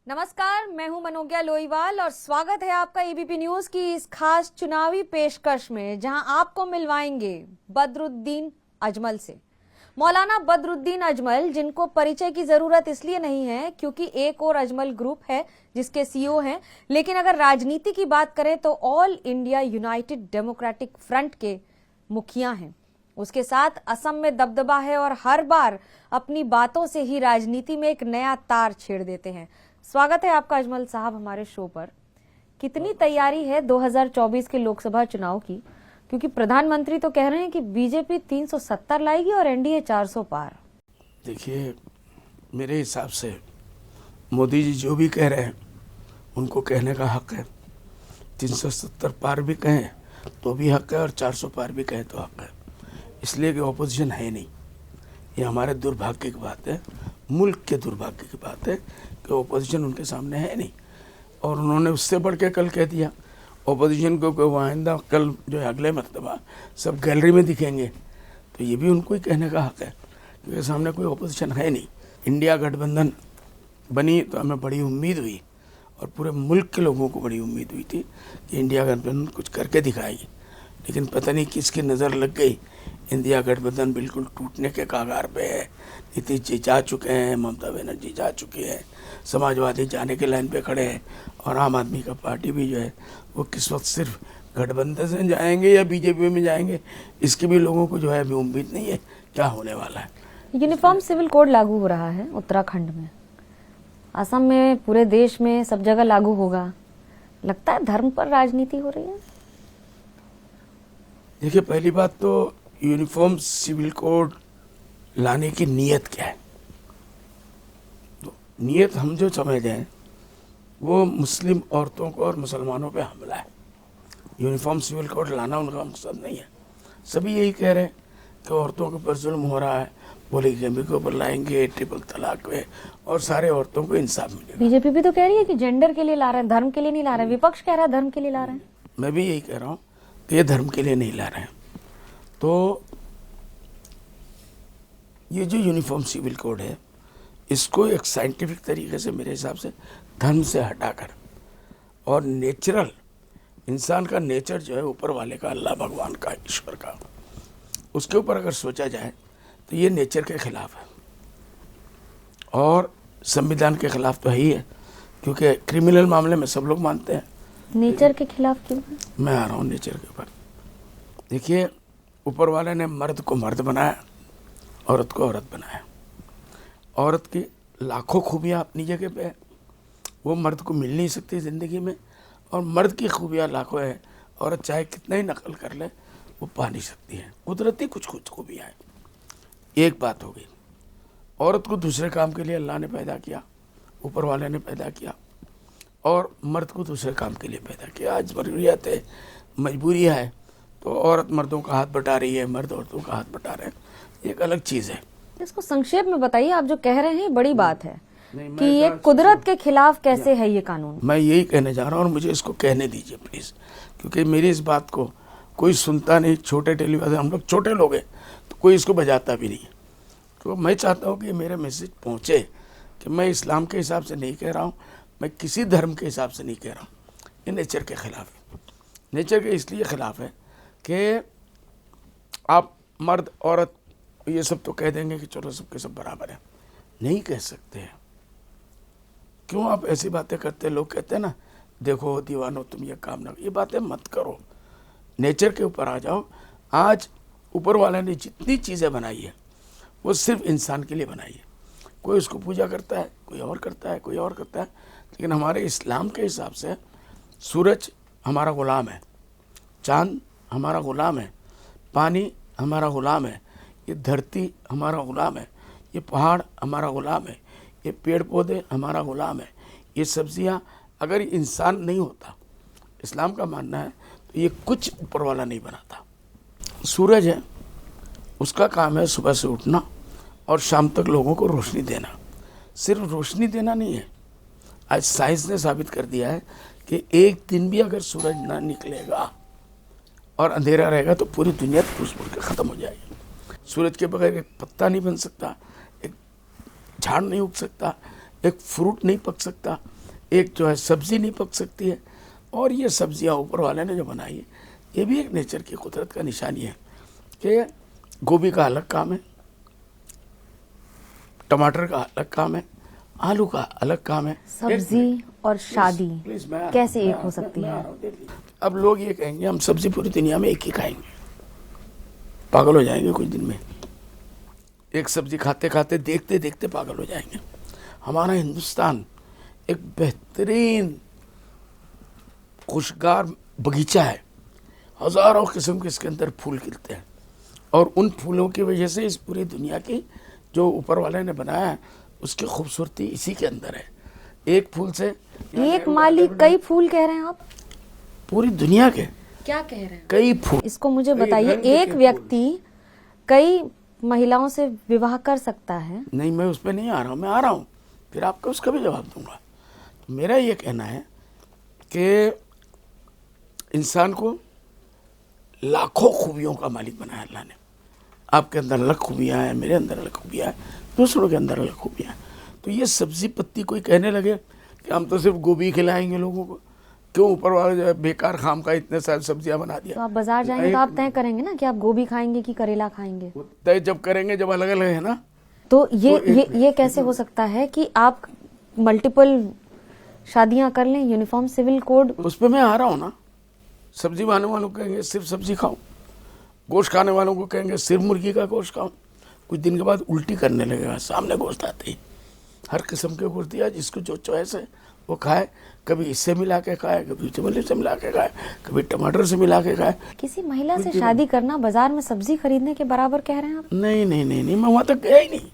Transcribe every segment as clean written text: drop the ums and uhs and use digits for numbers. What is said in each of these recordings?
नमस्कार, मैं हूं मनोज्ञा लोईवाल और स्वागत है आपका एबीपी न्यूज की इस खास चुनावी पेशकश में, जहां आपको मिलवाएंगे बदरुद्दीन अजमल से। मौलाना बदरुद्दीन अजमल, जिनको परिचय की जरूरत इसलिए नहीं है क्योंकि एक और अजमल ग्रुप है जिसके सीईओ हैं, लेकिन अगर राजनीति की बात करें तो all India United democratic front के मुखिया हैं। उसके साथ असम में दबदबा है और हर बार अपनी बातों से ही राजनीति में एक नया तार छेड़ देते हैं। स्वागत है आपका अजमल साहब हमारे शो पर। कितनी तैयारी है 2024 के लोकसभा चुनाव की, क्योंकि प्रधानमंत्री तो कह रहे हैं कि बीजेपी 370 लाएगी और एनडीए 400 पार। देखिए, मेरे हिसाब से मोदी जी जो भी कह रहे हैं उनको कहने का हक है। 370 पार भी कहें तो भी हक है और 400 पार भी कहें तो हक है, इसलिए कि ऑपोजिशन है नहीं। ये हमारे दुर्भाग्य की बात है, मुल्क के दुर्भाग्य की बात है कि ऑपोजिशन उनके सामने है नहीं। और उन्होंने उससे बढ़ के कल कह दिया ऑपोजिशन को कि आइंदा कल जो है अगले मरतबा सब गैलरी में दिखेंगे, तो ये भी उनको ही कहने का हक है क्योंकि सामने कोई ऑपोजिशन है नहीं। इंडिया गठबंधन बनी तो हमें बड़ी उम्मीद हुई और पूरे मुल्क के लोगों को बड़ी उम्मीद हुई थी कि इंडिया गठबंधन कुछ करके दिखाएगी, लेकिन पता नहीं किसकी नज़र लग गई। इंडिया गठबंधन बिल्कुल टूटने के कगार पे है। नीतीश जी जा चुके हैं, ममता बनर्जी जा चुकी है, समाजवादी जाने के लाइन पे खड़े हैं और आम आदमी का पार्टी भी जो है वो किस वक्त सिर्फ गठबंधन से जाएंगे या बीजेपी में जाएंगे, इसकी भी लोगों को जो है अभी उम्मीद नहीं है क्या होने वाला है। यूनिफॉर्म सिविल कोड लागू हो रहा है उत्तराखंड में, असम में, पूरे देश में सब जगह लागू होगा। लगता है धर्म पर राजनीति हो रही है। देखिए, पहली बात तो यूनिफॉर्म सिविल कोड लाने की नीयत क्या है। तो नीयत हम जो समझ हैं वो मुस्लिम औरतों को और मुसलमानों पे हमला है। यूनिफॉर्म सिविल कोड लाना उनका मकसद नहीं है। सभी यही कह रहे हैं कि औरतों के ऊपर जुल्म हो रहा है, पोलीगैमी के ऊपर लाएंगे, ट्रिपल तलाक पे, और सारे औरतों को इंसाफ मिलेगा। बीजेपी भी तो कह रही है कि जेंडर के लिए ला रहे हैं, धर्म के लिए नहीं ला रहे हैं। विपक्ष कह रहा है धर्म के लिए ला रहे हैं। मैं भी यही कह रहा हूँ कि ये धर्म के लिए नहीं ला रहे हैं। तो ये जो यूनिफॉर्म सिविल कोड है, इसको एक साइंटिफिक तरीके से मेरे हिसाब से धर्म से हटाकर और नेचुरल, इंसान का नेचर जो है ऊपर वाले का, अल्लाह भगवान का, ईश्वर का, उसके ऊपर अगर सोचा जाए तो ये नेचर के खिलाफ है और संविधान के खिलाफ तो है ही है, क्योंकि क्रिमिनल मामले में सब लोग मानते हैं। नेचर के खिलाफ क्यों? मैं आ रहा हूँ नेचर के ऊपर। देखिए, ऊपर वाले ने मर्द को मर्द बनाया, औरत को औरत बनाया। औरत की लाखों खूबियाँ अपनी जगह पे है, वो मर्द को मिल नहीं सकती ज़िंदगी में, और मर्द की खूबियाँ लाखों है, औरत चाहे कितना ही नकल कर ले वो पा नहीं सकती है। कुदरती कुछ कुछ खूबियाँ हैं। एक बात हो गई, औरत को दूसरे काम के लिए अल्लाह ने पैदा किया, ऊपर वाले ने पैदा किया, और मर्द को दूसरे काम के लिए पैदा किया। आज ज़रूरियत है, मजबूरी है, तो औरत मर्दों का हाथ बटा रही है, मर्द औरतों का हाथ बटा रहे हैं, एक अलग चीज़ है। इसको संक्षेप में बताइए। आप जो कह रहे हैं बड़ी बात है कि ये कुदरत के खिलाफ कैसे है ये कानून। मैं यही कहने जा रहा हूँ और मुझे इसको कहने दीजिए प्लीज़, क्योंकि मेरी इस बात को कोई सुनता नहीं। छोटे टेलीविजन, हम लोग छोटे लोग हैं तो कोई इसको बजाता भी नहीं। तो मैं चाहता हूँ कि मेरा मैसेज पहुँचे कि मैं इस्लाम के हिसाब से नहीं कह रहा हूँ, मैं किसी धर्म के हिसाब से नहीं कह रहा हूँ। ये नेचर के खिलाफ है। नेचर के इसलिए खिलाफ है कि आप मर्द औरत ये सब तो कह देंगे कि चलो सबके सब बराबर है, नहीं कह सकते हैं। क्यों आप ऐसी बातें करते हैं? लोग कहते हैं ना, देखो दीवानो तुम ये काम ना, ये बातें मत करो, नेचर के ऊपर आ जाओ। आज ऊपर वाले ने जितनी चीज़ें बनाई है वो सिर्फ इंसान के लिए बनाई है। कोई उसको पूजा करता है, कोई और करता है, कोई और करता है, लेकिन हमारे इस्लाम के हिसाब से सूरज हमारा ग़ुलाम है, चाँद हमारा ग़ुलाम है, पानी हमारा ग़ुलाम है, ये धरती हमारा ग़ुलाम है, ये पहाड़ हमारा ग़ुलाम है, ये पेड़ पौधे हमारा ग़ुलाम है, ये सब्जियां। अगर इंसान नहीं होता, इस्लाम का मानना है, तो ये कुछ ऊपर वाला नहीं बनाता। सूरज है, उसका काम है सुबह से उठना और शाम तक लोगों को रोशनी देना। सिर्फ रोशनी देना नहीं है, आज साइंस ने साबित कर दिया है कि एक दिन भी अगर सूरज ना निकलेगा और अंधेरा रहेगा तो पूरी दुनिया टूट के ख़त्म हो जाएगी। सूरज के बगैर एक पत्ता नहीं बन सकता, एक झाड़ नहीं उग सकता, एक फ्रूट नहीं पक सकता, एक जो है सब्जी नहीं पक सकती है। और ये सब्जियां ऊपर वाले ने जो बनाई है, ये भी एक नेचर की कुदरत का निशानी है कि गोभी का अलग काम है, टमाटर का अलग काम है, आलू का अलग काम है। सब्जी और शादी प्लीज कैसे एक हो सकती है? अब लोग ये कहेंगे हम सब्जी पूरी दुनिया में एक ही खाएंगे, पागल हो जाएंगे कुछ दिन में। एक सब्जी खाते खाते देखते देखते पागल हो जाएंगे। हमारा हिंदुस्तान एक बेहतरीन खुशगार बगीचा है, हजारों किस्म के इसके अंदर फूल खिलते हैं, और उन फूलों की वजह से इस पूरी दुनिया की जो ऊपर वाले ने बनाया है उसकी खूबसूरती इसी के अंदर है। एक फूल से एक माली कई फूल कह रहे हैं आप? पूरी दुनिया के क्या कह रहे हैं? कई फूल। इसको मुझे बताइए, एक व्यक्ति कई महिलाओं से विवाह कर सकता है? नहीं, मैं उस पर नहीं आ रहा हूँ, मैं आ रहा हूँ, फिर आपको उसका भी जवाब दूंगा। तो मेरा ये कहना है कि इंसान को लाखों खूबियों का मालिक बनाया अल्लाह ने। आपके अंदर अलग खूबियाँ हैं, मेरे अंदर अलग खूबियाँ हैं, दूसरों के अंदर अलग खूबियाँ हैं। तो ये सब्जी पत्ती कोई कहने लगे कि हम तो सिर्फ गोभी खिलाएंगे लोगों को, क्यों ऊपर वाले जो है बेकार खाम का इतने सारी सब्जियां बना दिया। तो आप बाजार जाएंगे तो आप तय करेंगे ना कि आप गोभी खाएंगे कि करेला खाएंगे? तय जब करेंगे जब अलग अलग है ना। तो ये कैसे हो सकता है कि आप मल्टीपल शादियां कर लें? यूनिफॉर्म सिविल कोड उस पर मैं आ रहा हूँ ना। सब्जी खाने वालों को कहेंगे सिर्फ सब्जी खाओ, गोश्त खाने वालों को कहेंगे सिर्फ मुर्गी का गोश्त खाओ। कुछ दिन के बाद उल्टी करने लगेगा, सामने गोश्त आते ही हर किस्म के गोश्त दिया, जिसको जो चॉइस है वो खाए। कभी इससे मिला के खाए, कभी चमली से मिला के खाए, कभी टमाटर से मिला के खाए। किसी महिला से शादी करना बाजार में सब्जी खरीदने के बराबर कह रहे हैं आप? नहीं नहीं नहीं नहीं, मैं वहां तक गया ही नहीं।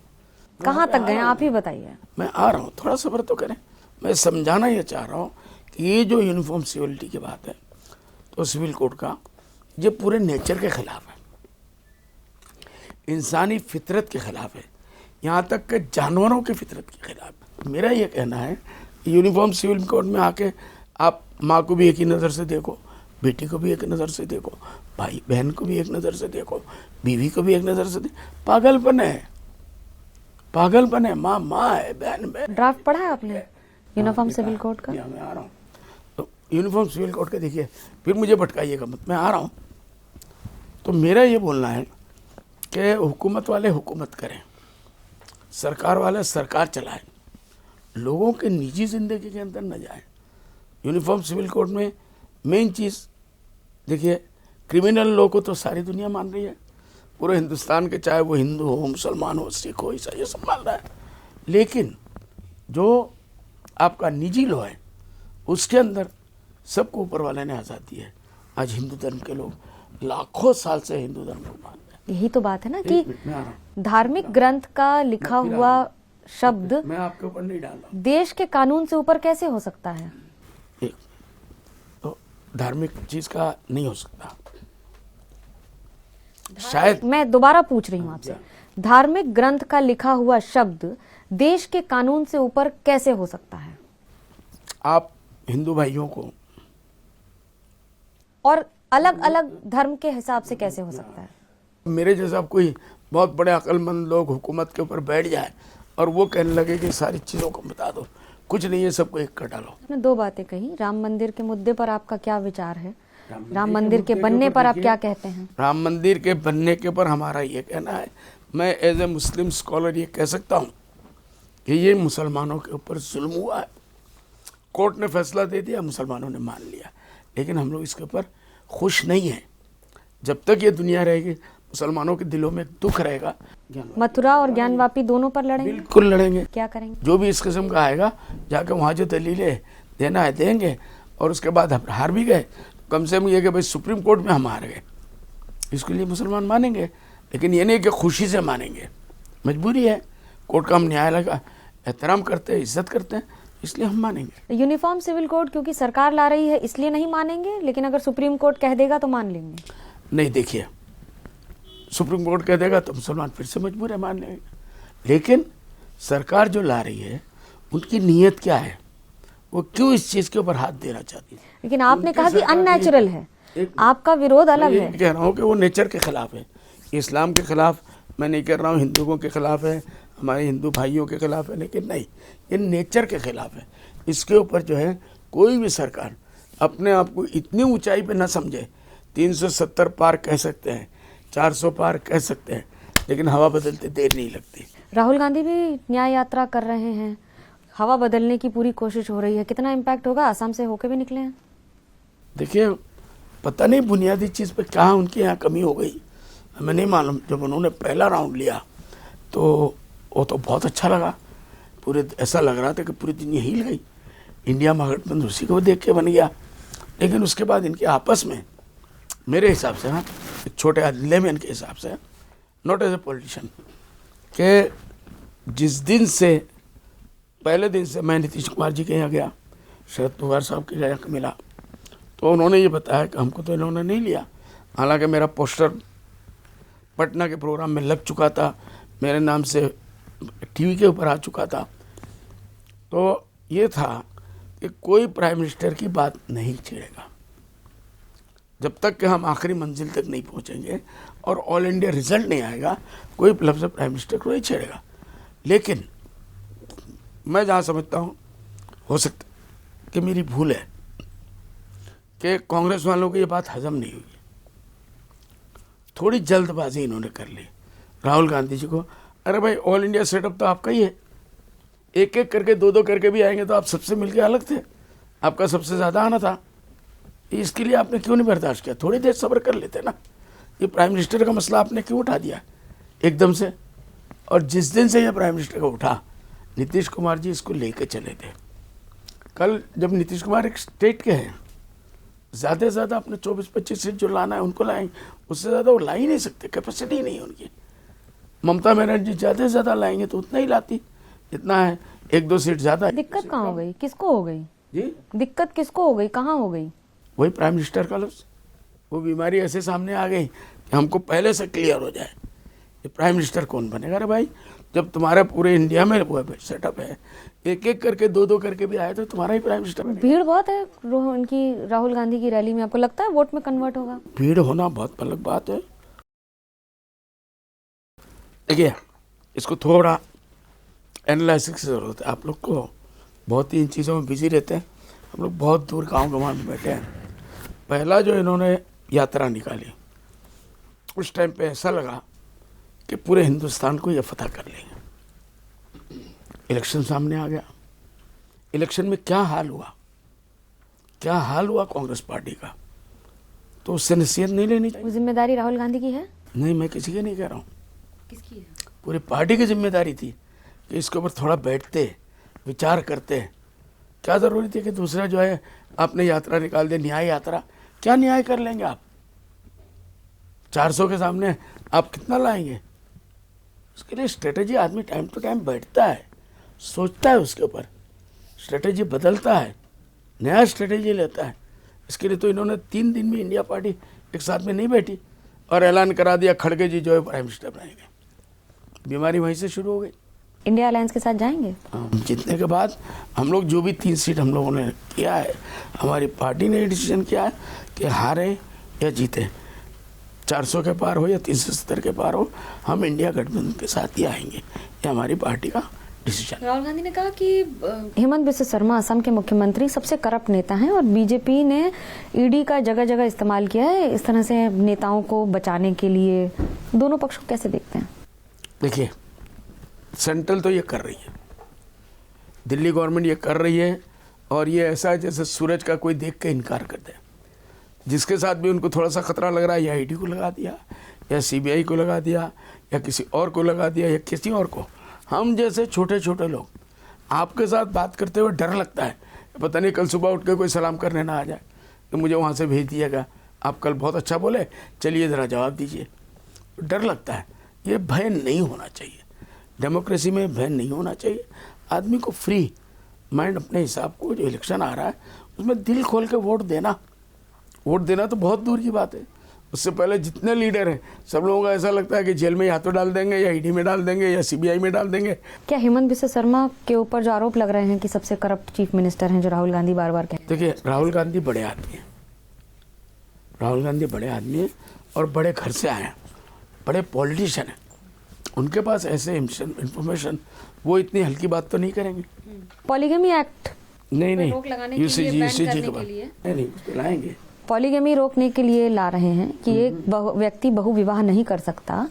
कहाँ तक गए आप ही बताइए। मैं आ रहा हूँ, थोड़ा सब्र तो करें। मैं समझाना ये चाह रहा हूँ कि ये जो यूनिफॉर्म सिविलिटी की बात है, तो सिविल कोड का ये पूरे नेचर के खिलाफ है, इंसानी फितरत के खिलाफ है, यहाँ तक कि जानवरों की फितरत के खिलाफ। मेरा ये कहना है कि यूनिफॉर्म सिविल कोड में आके आप माँ को भी एक ही नज़र से देखो, बेटी को भी एक नज़र से देखो, भाई बहन को भी एक नज़र से देखो, बीवी को भी एक नज़र से देखो। पागलपन है, पागलपन है। माँ माँ है, बहन बहन। ड्राफ्ट पढ़ा है आपने यूनिफॉर्म सिविल कोड का? मैं आ रहा हूँ। तो यूनिफॉर्म सिविल कोड का देखिए, फिर मुझे भटकाइएगा मत, मैं आ रहा हूँ। तो मेरा ये बोलना है कि हुकूमत वाले हुकूमत करें, सरकार वाले सरकार चलाएं, लोगों के निजी ज़िंदगी के अंदर न जाएं। यूनिफॉर्म सिविल कोड में मेन चीज़ देखिए, क्रिमिनल लॉ को तो सारी दुनिया मान रही है, पूरे हिंदुस्तान के, चाहे वो हिंदू हो, मुसलमान हो, सिख हो, ईसाई, सब मान रहा है। लेकिन जो आपका निजी लॉ है उसके अंदर सबको ऊपर वाले ने आज़ादी है। आज हिंदू धर्म के लोग लाखों साल से हिंदू धर्म को मान रहे हैं। यही तो बात है ना कि धार्मिक ग्रंथ का लिखा हुआ शब्द मैं आपके ऊपर नहीं डाल रहा। देश के कानून से ऊपर कैसे हो सकता है? एक तो धार्मिक चीज का नहीं हो सकता, शायद। मैं दोबारा पूछ रही हूँ आपसे, धार्मिक ग्रंथ का लिखा हुआ शब्द देश के कानून से ऊपर कैसे हो सकता है? आप हिंदू भाइयों को और अलग अलग धर्म के हिसाब से कैसे हो सकता है? मेरे जैसा कोई बहुत बड़े अक्लमंद लोग हुकूमत के ऊपर बैठ जाए और वो कहने लगे कि सारी चीज़ों को बता दो, कुछ नहीं है, सबको एक कर डालो। आपने दो बातें कही। राम मंदिर के मुद्दे पर आपका क्या विचार है? राम मंदिर के बनने पर आप क्या कहते हैं? राम मंदिर के बनने के ऊपर हमारा ये कहना है, मैं एज ए मुस्लिम स्कॉलर ये कह सकता हूँ कि ये मुसलमानों के ऊपर जुल्म हुआ है। कोर्ट ने फैसला दे दिया, मुसलमानों ने मान लिया, लेकिन हम लोग इसके ऊपर खुश नहीं हैं। जब तक ये दुनिया रहेगी, मुसलमानों के दिलों में दुख रहेगा। मथुरा और ज्ञानवापी दोनों पर लड़ेंगे? बिल्कुल लड़ेंगे। क्या करेंगे? जो भी इस किस्म का आएगा, जाकर वहाँ जो दलीलें देना है देंगे, और उसके बाद हम हार भी गए, कम से कम ये कि भाई सुप्रीम कोर्ट में हम हार गए, इसके लिए मुसलमान मानेंगे। लेकिन ये नहीं कि खुशी से मानेंगे, मजबूरी है। कोर्ट का हम न्यायालय का एहतराम करते हैं, इज्जत करते हैं, इसलिए हम मानेंगे। यूनिफॉर्म सिविल कोड क्योंकि सरकार ला रही है इसलिए नहीं मानेंगे, लेकिन अगर सुप्रीम कोर्ट कह देगा तो मान लेंगे? नहीं, देखिए, सुप्रीम कोर्ट कह देगा तो मुसलमान फिर से मजबूर है मानने में। लेकिन सरकार जो ला रही है, उनकी नीयत क्या है, वो क्यों इस चीज़ के ऊपर हाथ देना चाहती है? लेकिन आपने कहा कि अननेचुरल है, आपका विरोध अलग है। कह रहा हूँ कि वो नेचर के खिलाफ है, इस्लाम के खिलाफ मैं नहीं कह रहा हूँ, हिंदुओं के खिलाफ है, हमारे हिंदू भाइयों के खिलाफ है, लेकिन नहीं, ये नेचर के खिलाफ है। इसके ऊपर जो है कोई भी सरकार अपने आप को इतनी ऊंचाई पे ना समझे। 370 पार कह सकते हैं, 400 पार कह सकते हैं, लेकिन हवा बदलते देर नहीं लगती। राहुल गांधी भी न्याय यात्रा कर रहे हैं, हवा बदलने की पूरी कोशिश हो रही है, कितना इम्पैक्ट होगा? आसाम से होके भी निकले हैं। देखिए, पता नहीं बुनियादी चीज़ पे कहाँ उनके यहाँ कमी हो गई, हमें नहीं मालूम। जब उन्होंने पहला राउंड लिया तो वो तो बहुत अच्छा लगा, पूरे ऐसा लग रहा था कि पूरी दुनिया हिल गई, इंडिया महागठबंधन उसी को देख के बन गया। लेकिन उसके बाद इनके आपस में, मेरे हिसाब से ना, एक छोटे लेमैन के हिसाब से, नॉट एज ए पॉलिटिशियन, कि जिस दिन से, पहले दिन से मैं नीतीश कुमार जी के यहाँ गया, शरद पवार साहब के यहाँ मिला, तो उन्होंने ये बताया कि हमको तो इन्होंने नहीं लिया। हालांकि मेरा पोस्टर पटना के प्रोग्राम में लग चुका था, मेरे नाम से टीवी के ऊपर आ चुका था। तो ये था कि कोई प्राइम मिनिस्टर की बात नहीं छेड़ेगा जब तक कि हम आखिरी मंजिल तक नहीं पहुंचेंगे और ऑल इंडिया रिजल्ट नहीं आएगा, कोई लफ्ज़ प्राइम मिनिस्टर को नहीं छेड़ेगा। लेकिन मैं जहाँ समझता हूँ, हो सकता कि मेरी भूल है कि कांग्रेस वालों को ये बात हजम नहीं हुई, थोड़ी जल्दबाजी इन्होंने कर ली राहुल गांधी जी को। अरे भाई, ऑल इंडिया सेटअप तो आपका ही है, एक एक करके, दो दो करके भी आएंगे तो आप सबसे मिलके अलग थे, आपका सबसे ज़्यादा आना था। इसके लिए आपने क्यों नहीं बर्दाश्त किया? थोड़ी देर सब्र कर लेते ना। ये प्राइम मिनिस्टर का मसला आपने क्यों उठा दिया एकदम से? और जिस दिन से ये प्राइम मिनिस्टर का उठा, नीतीश कुमार जी इसको लेके चले थे। कल जब नीतीश कुमार एक स्टेट के हैं, ज़्यादा से ज़्यादा अपने 24-25 सीट जो लाना है उनको लाएंगे, उससे ज़्यादा वो ला ही नहीं सकते, कैपेसिटी नहीं है उनकी। ममता बनर्जी ज़्यादा से ज़्यादा लाएंगे तो उतना ही लाती, जितना है, 1-2 सीट ज़्यादा। दिक्कत कहाँ हो गई? किसको हो गई जी? दिक्कत? किसको हो गई? कहाँ हो गई? वही प्राइम मिनिस्टर का लफ्ज़, वो बीमारी ऐसे सामने आ गई कि हमको पहले से क्लियर हो जाए ये प्राइम मिनिस्टर कौन बनेगा। अरे भाई, जब तुम्हारे पूरे इंडिया में वो सेटअप है, एक एक करके, दो दो करके भी आए तो तुम्हारा ही प्राइम मिनिस्टर बनेगा। भीड़ बहुत है उनकी, राहुल गांधी की रैली में, आपको लगता है वोट में कन्वर्ट होगा? भीड़ होना बहुत अलग बात है। देखिए, इसको थोड़ा एनालिसिस की जरूरत है। आप लोग को बहुत ही इन चीज़ों में बिजी रहते हैं, हम लोग बहुत दूर गाँव में बैठे हैं। पहला जो इन्होंने यात्रा निकाली, उस टाइम पे ऐसा लगा कि पूरे हिंदुस्तान को ये फतह कर लेंगे। इलेक्शन सामने आ गया, इलेक्शन में क्या हाल हुआ, क्या हाल हुआ कांग्रेस पार्टी का, तो उससे नसीहत नहीं लेनी चाहिए। वो जिम्मेदारी राहुल गांधी की है? नहीं, मैं किसी की नहीं कह रहा हूँ, किसकी है? पूरी पार्टी की जिम्मेदारी थी कि इसके ऊपर थोड़ा बैठते, विचार करते। क्या ज़रूरी थी कि दूसरा जो है आपने यात्रा निकाल दे, न्याय यात्रा, क्या न्याय कर लेंगे आप? 400 के सामने आप कितना लाएंगे? उसके लिए स्ट्रेटेजी, आदमी टाइम टू टाइम बैठता है, सोचता है, उसके ऊपर स्ट्रेटेजी बदलता है, नया स्ट्रेटेजी लेता है। इसके लिए तो इन्होंने 3 दिन में इंडिया पार्टी एक साथ में नहीं बैठी और ऐलान करा दिया खड़गे जी जो है प्राइम मिनिस्टर बनेंगे। बीमारी वहीं से शुरू हो गई। इंडिया अलायंस के साथ जाएंगे? जीतने के बाद हम लोग जो भी 3 सीट हम लोगों ने किया है, हमारी पार्टी ने डिसीजन किया है कि हारे या जीते, 400 के पार हो या 370 के पार हो, हम इंडिया गठबंधन के साथ ही आएंगे। ये हमारी पार्टी का डिसीजन। राहुल गांधी ने कहा कि हेमंत बिस्वा शर्मा असम के मुख्यमंत्री सबसे करप्ट नेता हैं और बीजेपी ने ईडी का जगह जगह इस्तेमाल किया है इस तरह से नेताओं को बचाने के लिए। दोनों पक्ष को कैसे देखते हैं? देखिए, सेंट्रल तो ये कर रही है, दिल्ली गवर्नमेंट ये कर रही है, और ये ऐसा है जैसे सूरज का कोई देख के इनकार कर दे। जिसके साथ भी उनको थोड़ा सा खतरा लग रहा है, या ईडी को लगा दिया, या सीबीआई को लगा दिया, या किसी और को लगा दिया, या किसी और को। हम जैसे छोटे छोटे लोग आपके साथ बात करते हुए डर लगता है, पता नहीं कल सुबह उठ के कोई सलाम करने ना आ जाए कि मुझे वहाँ से भेज दिएगा, आप कल बहुत अच्छा बोले, चलिए ज़रा जवाब दीजिए। डर लगता है। ये भय नहीं होना चाहिए, डेमोक्रेसी में भय नहीं होना चाहिए। आदमी को फ्री माइंड अपने हिसाब को, जो इलेक्शन आ रहा है उसमें दिल खोल के वोट देना तो बहुत दूर की बात है। उससे पहले जितने लीडर हैं सब लोगों का ऐसा लगता है कि जेल में या तो डाल देंगे, या ईडी में डाल देंगे, या सीबीआई में डाल देंगे। क्या हेमंत बिस्वा शर्मा के ऊपर जो आरोप लग रहे हैं कि सबसे करप्ट चीफ मिनिस्टर हैं, जो राहुल गांधी बार बार कहते हैं? देखिए, राहुल गांधी बड़े आदमी हैं, राहुल गांधी बड़े आदमी हैं और बड़े घर से आए हैं, बड़े पॉलिटिशियन हैं। उनके पास ऐसे इंफॉर्मेशन, वो इतनी हल्की बात तो नहीं करेंगे। पॉलीगमी एक्ट नहीं रोक लगाने के लिए, बैन करने के लिए नहीं उस पे लाएंगे। पॉलीगमी रोकने के लिए ला रहे हैं कि एक व्यक्ति बहुविवाह नहीं कर सकता।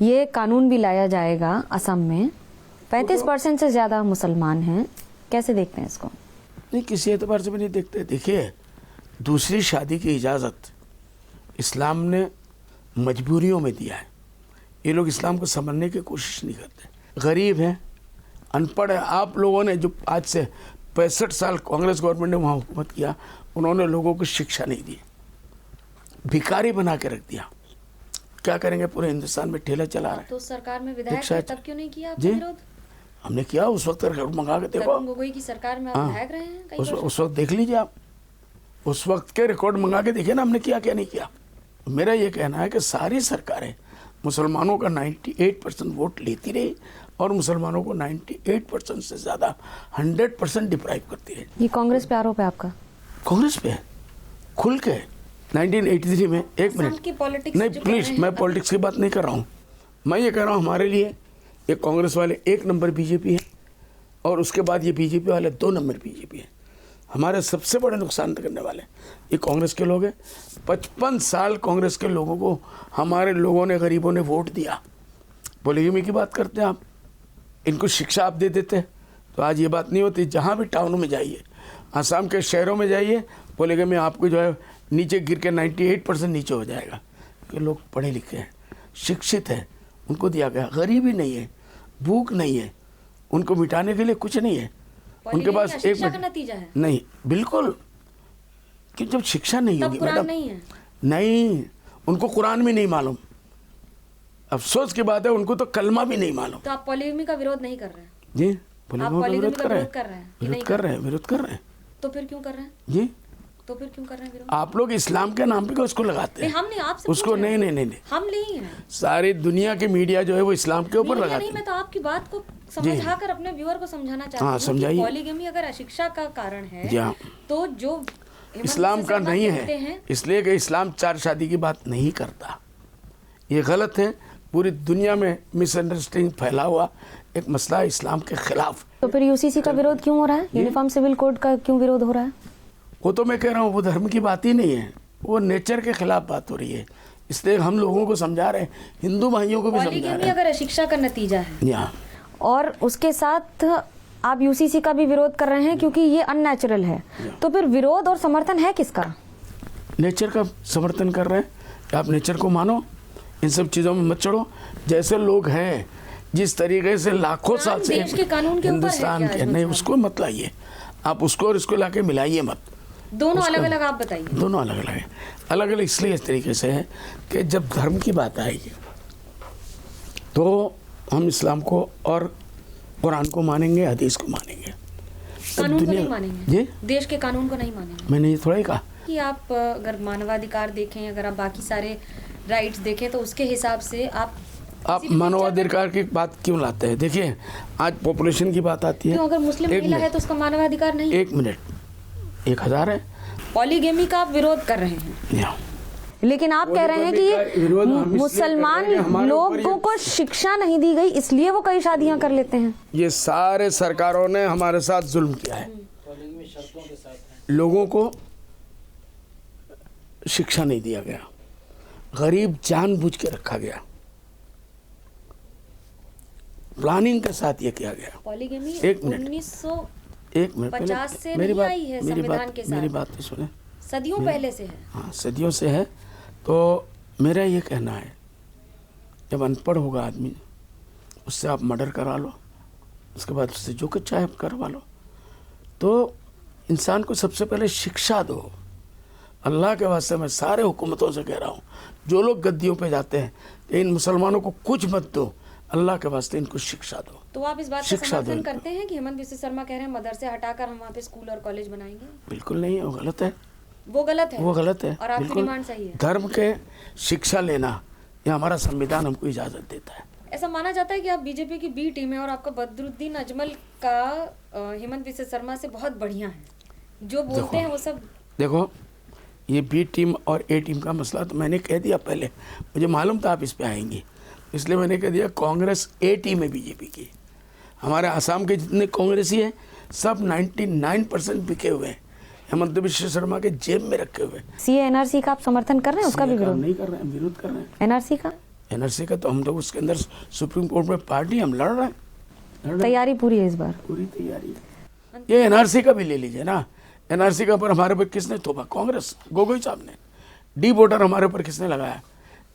ये कानून भी लाया जाएगा असम में। 35% से ज्यादा मुसलमान हैं, कैसे देखते हैं इसको? नहीं, किसी एतबार से भी नहीं देखते। देखिए, दूसरी शादी की इजाज़त इस्लाम ने मजबूरियों में दिया है। ये लोग इस्लाम को समझने की कोशिश नहीं करते। गरीब हैं, अनपढ़ है। आप लोगों ने जो आज से 65 साल कांग्रेस गवर्नमेंट ने वहाँ हुकूमत किया, उन्होंने लोगों को शिक्षा नहीं दी, भिखारी बना के रख दिया। क्या करेंगे? पूरे हिंदुस्तान में ठेला चला रहे हैं। तो सरकार में विधायक थे, तब क्यों नहीं किया जी विरोध? हमने किया उस वक्त, रिकॉर्ड मंगा के देखो। तरुण गोगोई की सरकार में आप विधायक रहे हैं कई वर्ष। उस वक्त देख लीजिए आप, उस वक्त के रिकॉर्ड मंगा के देखिए ना हमने किया क्या नहीं किया। मेरा ये कहना है कि सारी सरकारें मुसलमानों का 98% वोट लेती रही और मुसलमानों को 98% से ज़्यादा 100% डिप्राइव करती रही। ये कांग्रेस पे आरोप है आपका? कांग्रेस पे है, खुल के 1983 में। एक मिनट, नहीं प्लीज, मैं पॉलिटिक्स की बात नहीं कर रहा हूँ। मैं ये कह रहा हूँ हमारे लिए ये कांग्रेस वाले 1 नंबर बीजेपी है और उसके बाद ये बीजेपी वाले 2 नंबर बीजेपी है। हमारे सबसे बड़े नुकसान करने वाले ये कांग्रेस के लोग हैं। 55 साल कांग्रेस के लोगों को हमारे लोगों ने, गरीबों ने वोट दिया। पॉलीगमी की बात करते हैं आप, इनको शिक्षा आप दे देते तो आज ये बात नहीं होती। जहाँ भी टाउनों में जाइए, आसाम के शहरों में जाइए, पॉलीगमी आपको जो है नीचे गिर के 98% नीचे हो जाएगा। कि लोग पढ़े लिखे हैं, शिक्षित हैं, उनको दिया गया। गरीबी नहीं है, भूख नहीं है, उनको मिटाने के लिए कुछ नहीं है उनके पास। एक नतीजा है नहीं, बिल्कुल, कि जब शिक्षा नहीं होगी मैडम, नहीं, उनको कुरान भी नहीं मालूम। अफसोस की बात है, उनको तो कलमा भी नहीं मालूम। तो आप पॉलीगमी का विरोध नहीं कर रहे हैं? जी, पॉलीगमी का विरोध कर रहे हैं, विरोध कर रहे हैं। तो फिर क्यों कर रहे हैं? जी, तो फिर क्यों कर रहे हैं विरोध? आप लोग इस्लाम के नाम पे उसको लगाते हैं। हम नहीं, आपसे उसको नहीं, हम नहीं है। सारी दुनिया की मीडिया जो है वो इस्लाम के ऊपर लगाती है। मैं तो आपकी बात को समझाकर अपने व्यूअर को समझाना चाहती हूँ। हाँ, समझाइए। पॉलीगमी अगर अशिक्षा का कारण है तो जो इस्लाम का नहीं है, इसलिए कि इस्लाम 4 शादी की बात नहीं करता। ये गलत है। पूरी दुनिया में मिसअंडरस्टैंडिंग फैला हुआ एक मसला है इस्लाम के खिलाफ। तो फिर यूसीसी का विरोध क्यों हो रहा है? यूनिफॉर्म सिविल कोड का क्यों विरोध हो रहा है? वो तो मैं कह रहा हूँ, वो धर्म की बात ही नहीं है, वो नेचर के खिलाफ बात हो रही है। इसलिए हम लोगों को समझा रहे हैं, हिंदू भाइयों को भी समझा रहे हैं। अगर शिक्षा का नतीजा है यहाँ, और उसके साथ आप यूसीसी का भी विरोध कर रहे हैं क्योंकि ये अननेचुरल है, तो फिर विरोध और समर्थन है किसका? नेचर का समर्थन कर रहे हैं कि आप नेचर को मानो, इन सब चीज़ों में मत चढ़ो। जैसे लोग हैं, जिस तरीके से लाखों साल से हिंदुस्तान के, नहीं उसको मत लाइए आप, उसको और इसको लाके मिलाइए मत। दोनों अलग अलग आप बताइए। दोनों अलग अलग है। अलग अलग इसलिए इस तरीके से है कि जब धर्म की बात आएगी तो हम इस्लाम को और कुरान को मानेंगे, हदीस को मानेंगे, कानून को नहीं मानेंगे। जी, देश के कानून को नहीं मानेंगे। मैंने ये थोड़ा ही कहा कि आप अगर मानवाधिकार देखें, अगर आप बाकी सारे राइट्स देखें तो उसके हिसाब से आप मानवाधिकार की बात क्यों लाते हैं? देखिए, आज पॉपुलेशन की बात आती है, अगर मुस्लिम महिला है तो उसका मानवाधिकार नहीं। 1 मिनट, 1000 है। पॉलीगमी का आप विरोध कर रहे हैं, लेकिन आप कह रहे हैं कि ये मुसलमान लोगों को शिक्षा नहीं दी गई इसलिए वो कई शादियां कर लेते हैं। ये सारे सरकारों ने हमारे साथ जुल्म किया है। लोगों को शिक्षा नहीं दिया गया, गरीब जानबूझ के रखा गया, प्लानिंग के साथ ये किया गया। पॉलीगमी 1950 से नहीं आई है संविधान के साथ। मेरी बात तो सुने, सदियों पहले से है। हाँ, सदियों से है। तो मेरा ये कहना है, जब अनपढ़ होगा आदमी, उससे आप मर्डर करा लो, उसके बाद उससे जो कुछ चाहे करवा लो। तो इंसान को सबसे पहले शिक्षा दो। अल्लाह के वास्ते मैं सारे हुकूमतों से कह रहा हूँ, जो लोग गद्दियों पे जाते हैं, इन मुसलमानों को कुछ मत दो, अल्लाह के वास्ते इनको शिक्षा दो। तो आप इस बात का समर्थन करते हैं कि हेमंत बिस्वा शर्मा कह रहे हैं मदरसे हटाकर हम वहाँ पे स्कूल और कॉलेज बनाएंगे? बिल्कुल नहीं है, वो गलत है। वो गलत है, वो गलत है। और आपकी डिमांड सही है। धर्म के शिक्षा लेना ये हमारा संविधान हमको इजाजत देता है। ऐसा माना जाता है कि आप बीजेपी की बी टीम है और आपका बदरुद्दीन अजमल का हेमंत बिस्वा शर्मा से बहुत बढ़िया है, जो बोलते हैं वो सब। देखो, ये बी टीम और ए टीम का मसला तो मैंने कह दिया पहले, मुझे मालूम था आप इस पे आएंगी। इसलिए मैंने कह दिया कांग्रेस ए टीम है बीजेपी की। हमारे आसाम के जितने कांग्रेसी हैं सब 99% बिके हुए हैं, हेमंत बिश्व शर्मा के जेब में रखे हुए हैं। सीए एनआरसी का आप समर्थन कर रहे हैं, उसका भी विरोध नहीं कर रहे हैं, विरोध कर रहे हैं एनआरसी का? एनआरसी का। तो हम लोग उसके अंदर सुप्रीम कोर्ट में पार्टी हम लड़ रहे हैं। तैयारी पूरी है इस बार? पूरी तैयारी है। ये एनआरसी का भी ले लीजिए ना, एनआरसी का ऊपर हमारे ऊपर किसने थोपा? कांग्रेस, गोगोई साहब ने। डी वोटर हमारे ऊपर किसने लगाया?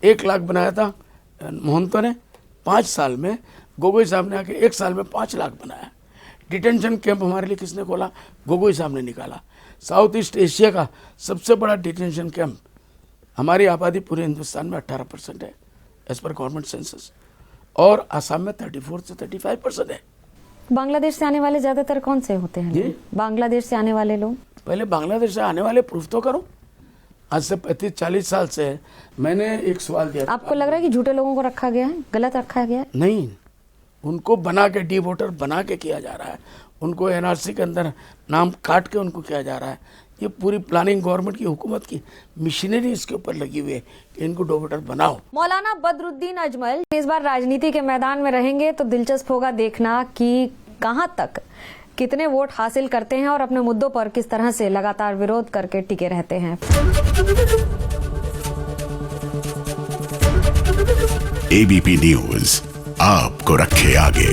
1 लाख बनाया था मोहंतो ने 5 साल में, गोगोई साहब ने आके 1 साल में 5 लाख बनाया। डिटेंशन कैंप हमारे लिए किसने खोला? गोगोई साहब ने निकाला। साउथ ईस्ट एशिया का सबसे बड़ा डिटेंशन कैंप। हमारी आबादी पूरे हिंदुस्तान में 18% है एज पर गवर्नमेंट सेंसस, और आसाम में 34 से 35% है। बांग्लादेश से आने वाले ज्यादातर कौन से होते हैं? जी? बांग्लादेश से आने वाले लोग? पहले बांग्लादेश से आने वाले प्रूफ तो करो। आज से 35-40 साल से मैंने एक सवाल दिया था। आपको लग रहा है कि झूठे लोगों को रखा गया है, गलत रखा गया है? नहीं, उनको बना के डी वोटर बना के किया जा रहा है, उनको एनआरसी के अंदर नाम काट के उनको किया जा रहा है। ये पूरी प्लानिंग गवर्नमेंट की, हुकूमत की मशीनरी इसके ऊपर लगी हुई है कि इनको डी वोटर बनाओ। मौलाना बदरुद्दीन अजमल इस बार राजनीति के मैदान में रहेंगे तो दिलचस्प होगा देखना कि कहां तक कितने वोट हासिल करते हैं और अपने मुद्दों पर किस तरह से लगातार विरोध करके टिके रहते हैं। एबीपी न्यूज आपको रखे आगे।